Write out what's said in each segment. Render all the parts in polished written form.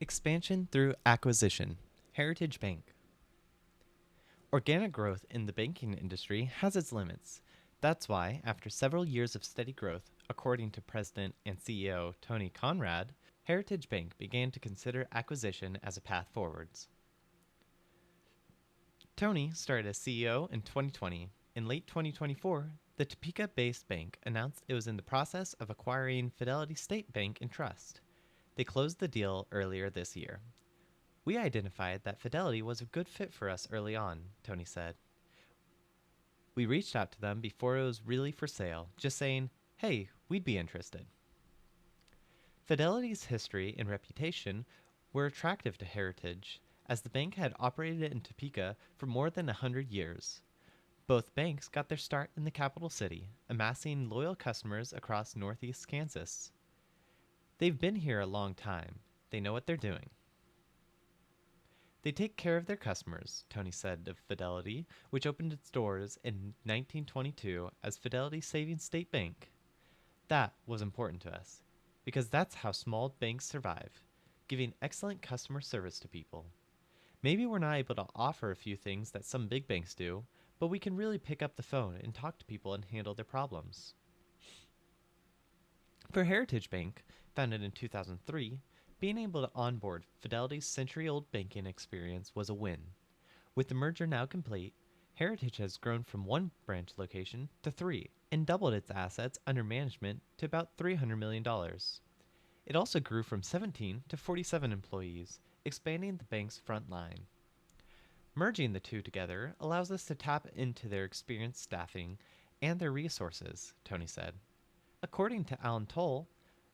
Expansion through acquisition. Heritage Bank. Organic growth in the banking industry has its limits. That's why, after several years of steady growth, according to President and CEO Tony Konrade, Heritage Bank began to consider acquisition as a path forwards. Tony started as CEO in 2020. In late 2024, the Topeka-based bank announced it was in the process of acquiring Fidelity State Bank Trust. They closed the deal earlier this year. We identified that Fidelity was a good fit for us early on, Tony said. We reached out to them before it was really for sale, just saying, hey, we'd be interested. Fidelity's history and reputation were attractive to Heritage, as the bank had operated in Topeka for more than 100 years. Both banks got their start in the capital city, amassing loyal customers across northeast Kansas. They've been here a long time. They know what they're doing. They take care of their customers, Tony said of Fidelity, which opened its doors in 1922 as Fidelity Savings State Bank. That was important to us, because that's how small banks survive, giving excellent customer service to people. Maybe we're not able to offer a few things that some big banks do, but we can really pick up the phone and talk to people and handle their problems. For Heritage Bank, founded in 2003, being able to onboard Fidelity's century-old banking experience was a win. With the merger now complete, Heritage has grown from one branch location to 3 and doubled its assets under management to about $300 million. It also grew from 17 to 47 employees, expanding the bank's front line. Merging the two together allows us to tap into their experienced staffing and their resources, Tony said. According to Alan Toll,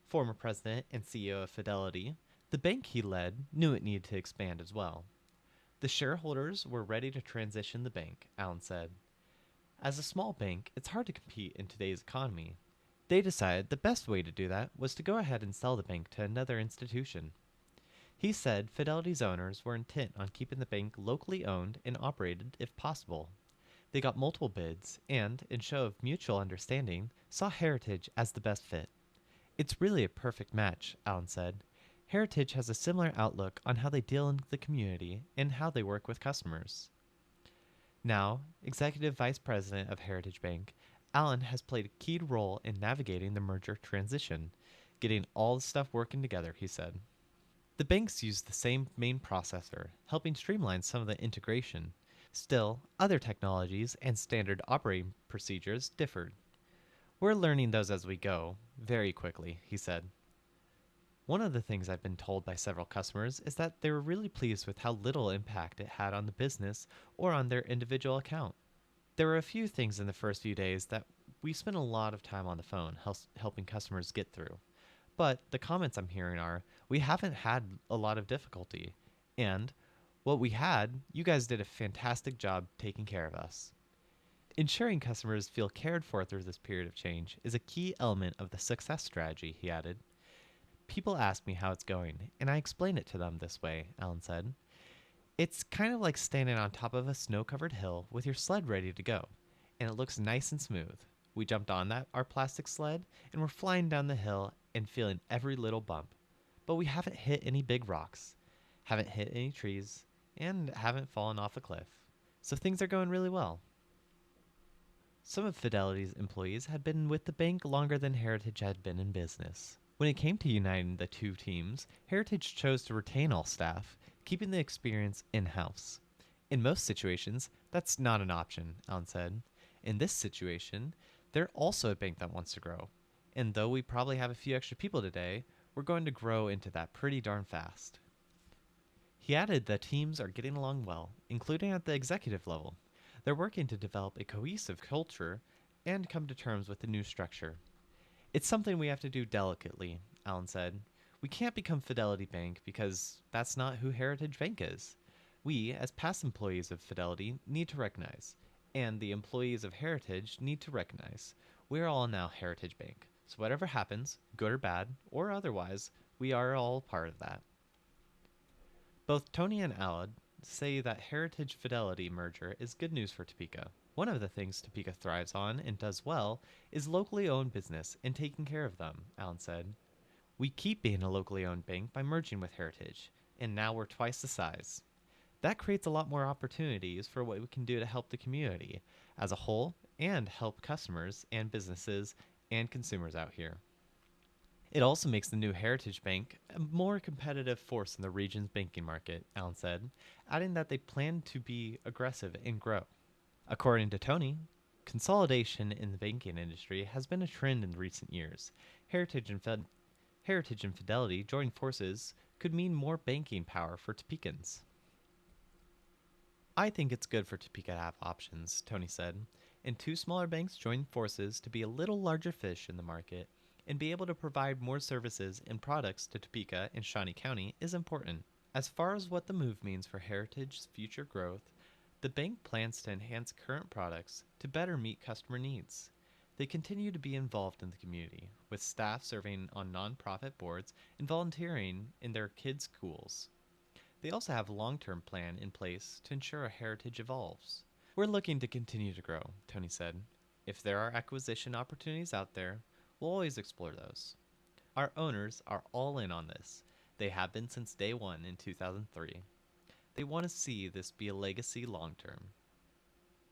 former president and CEO of Fidelity, the bank he led knew it needed to expand as well. The shareholders were ready to transition the bank, Alan said. As a small bank, it's hard to compete in today's economy. They decided the best way to do that was to go ahead and sell the bank to another institution. He said Fidelity's owners were intent on keeping the bank locally owned and operated if possible. They got multiple bids and, in show of mutual understanding, saw Heritage as the best fit. It's really a perfect match, Alan said. Heritage has a similar outlook on how they deal in the community and how they work with customers. Now, Executive Vice President of Heritage Bank, Alan has played a key role in navigating the merger transition, getting all the stuff working together, he said. The banks use the same main processor, helping streamline some of the integration. Still, other technologies and standard operating procedures differed. We're learning those as we go, very quickly, he said. One of the things I've been told by several customers is that they were really pleased with how little impact it had on the business or on their individual account. There were a few things in the first few days that we spent a lot of time on the phone helping customers get through. But the comments I'm hearing are, we haven't had a lot of difficulty. And what we had, you guys did a fantastic job taking care of us. Ensuring customers feel cared for through this period of change is a key element of the success strategy, he added. People ask me how it's going, and I explain it to them this way, Alan said. It's kind of like standing on top of a snow-covered hill with your sled ready to go, and it looks nice and smooth. We jumped on our plastic sled, and we're flying down the hill and feeling every little bump. But we haven't hit any big rocks, haven't hit any trees, and haven't fallen off a cliff. So things are going really well. Some of Fidelity's employees had been with the bank longer than Heritage had been in business. When it came to uniting the two teams, Heritage chose to retain all staff, keeping the experience in-house. In most situations, that's not an option, Alan said. In this situation, they're also a bank that wants to grow. And though we probably have a few extra people today, we're going to grow into that pretty darn fast. He added that teams are getting along well, including at the executive level. They're working to develop a cohesive culture and come to terms with the new structure. It's something we have to do delicately, Alan said. We can't become Fidelity Bank because that's not who Heritage Bank is. We, as past employees of Fidelity, need to recognize, and the employees of Heritage need to recognize, we're all now Heritage Bank. So whatever happens, good or bad, or otherwise, we are all part of that. Both Tony and Alad say that Heritage Fidelity merger is good news for Topeka. One of the things Topeka thrives on and does well is locally owned business and taking care of them, Alan said. We keep being a locally owned bank by merging with Heritage, and now we're twice the size. That creates a lot more opportunities for what we can do to help the community as a whole and help customers and businesses and consumers out here. It also makes the new Heritage Bank a more competitive force in the region's banking market, Allen said, adding that they plan to be aggressive and grow. According to Tony, consolidation in the banking industry has been a trend in recent years. Heritage and, Heritage and Fidelity joining forces could mean more banking power for Topekans. I think it's good for Topeka to have options, Tony said, and two smaller banks join forces to be a little larger fish in the market and be able to provide more services and products to Topeka and Shawnee County is important. As far as what the move means for Heritage's future growth, the bank plans to enhance current products to better meet customer needs. They continue to be involved in the community, with staff serving on nonprofit boards and volunteering in their kids' schools. They also have a long-term plan in place to ensure a heritage evolves. We're looking to continue to grow, Tony said. If there are acquisition opportunities out there, we'll always explore those. Our owners are all in on this. They have been since day one in 2003. They want to see this be a legacy long term.